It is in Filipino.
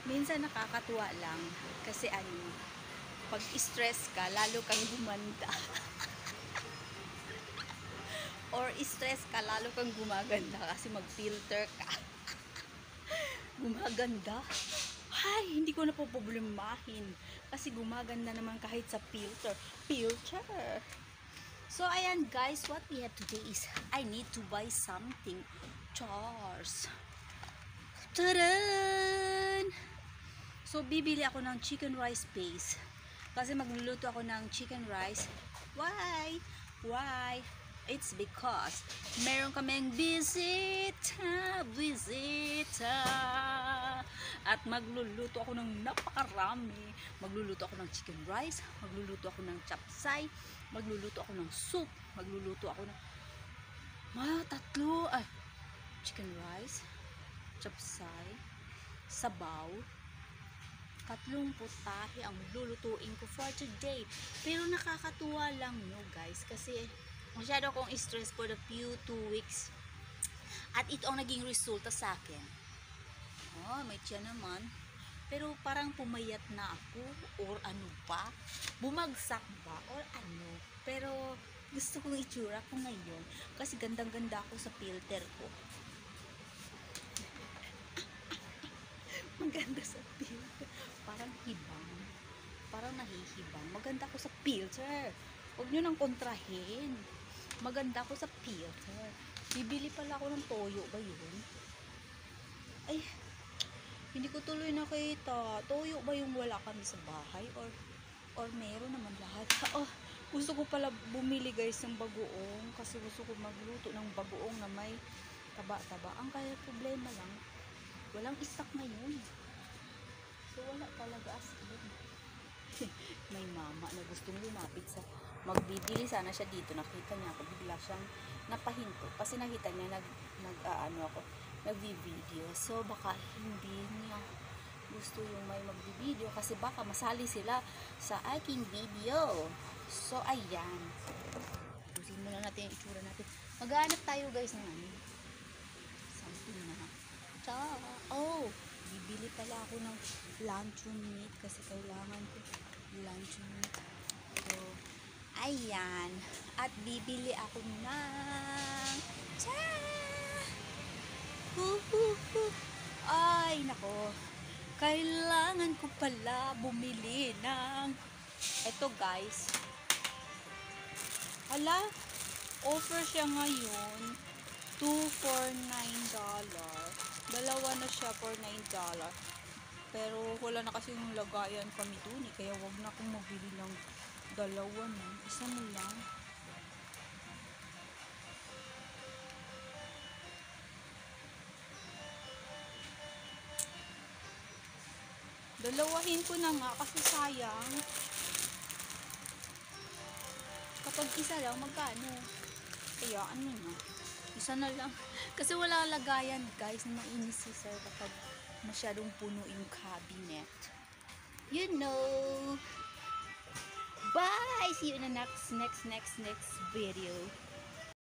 Minsan nakakatuwa lang kasi pag stress ka, lalo kang gumanda. Or stress ka, lalo kang gumaganda kasi mag-filter ka. Gumaganda. Ay, hindi ko na po problemahin kasi gumaganda naman kahit sa filter. Filter. So, ayan guys, what we have today is I need to buy something. Chars. Taran! So, bibili ako ng chicken rice base. Kasi magluluto ako ng chicken rice. Why? Why? It's because meron kaming bisita. At magluluto ako ng napakarami. Magluluto ako ng chicken rice. Magluluto ako ng chapsay. Magluluto ako ng soup. Magluluto ako ng tatlo. Chicken rice, chapsay, sabaw, tatlong putahe ang lulutuin ko for today. Pero nakakatuwa lang no guys kasi masyado akong stress for the few 2 weeks at ito ang naging resulta sa akin. May tiyan naman, pero parang pumayat na ako or ano ba, bumagsak ba or ano, pero gusto kong itsura ko ngayon kasi gandang ganda ako sa filter ko. Maganda sa filter. Parang hibang. Parang nahihibang. Maganda ako sa filter. Huwag nyo nang kontrahin. Maganda ako sa filter. Bibili pala ako ng toyo ba yun? Ay, hindi ko tuloy nakita. Toyo ba yung wala kami sa bahay? Or meron naman lahat? Gusto ko pala bumili guys ng bagoong. Kasi gusto ko magluto ng bagoong na may taba-taba. Ang kaya problema lang, walang stock ngayon. So, wala talaga as in. May mama na gustong lumapit sa magbibili sana siya dito. Nakita niya ako. Bigla siyang napahinto. Kasi nakita niya nagbi-video. So, baka hindi niya gusto yung may magbi-video. Kasi baka masali sila sa aking video. So, ayan. Pusin muna natin yung itsura natin. Maghanap tayo guys ng something na. Bibili pala ako ng luncheon meat kasi kailangan ko luncheon meat. So, ayan. At bibili ako ng ay, nako. Kailangan ko pala bumili ng eto guys. Offer siya ngayon. 2 for $9. Dalawa na siya for $9. Pero wala na kasi yung lagayan kami dun kaya wag na akong mabili ng dalawa na. Isa na lang. Dalawahin ko na nga kasi sayang. Kapag isa lang, magkano? Kaya ano na. Isa na lang. Kasi wala lagayan guys. Mainis si sir kapag masyadong puno yung cabinet. You know. Bye! See you in the next video.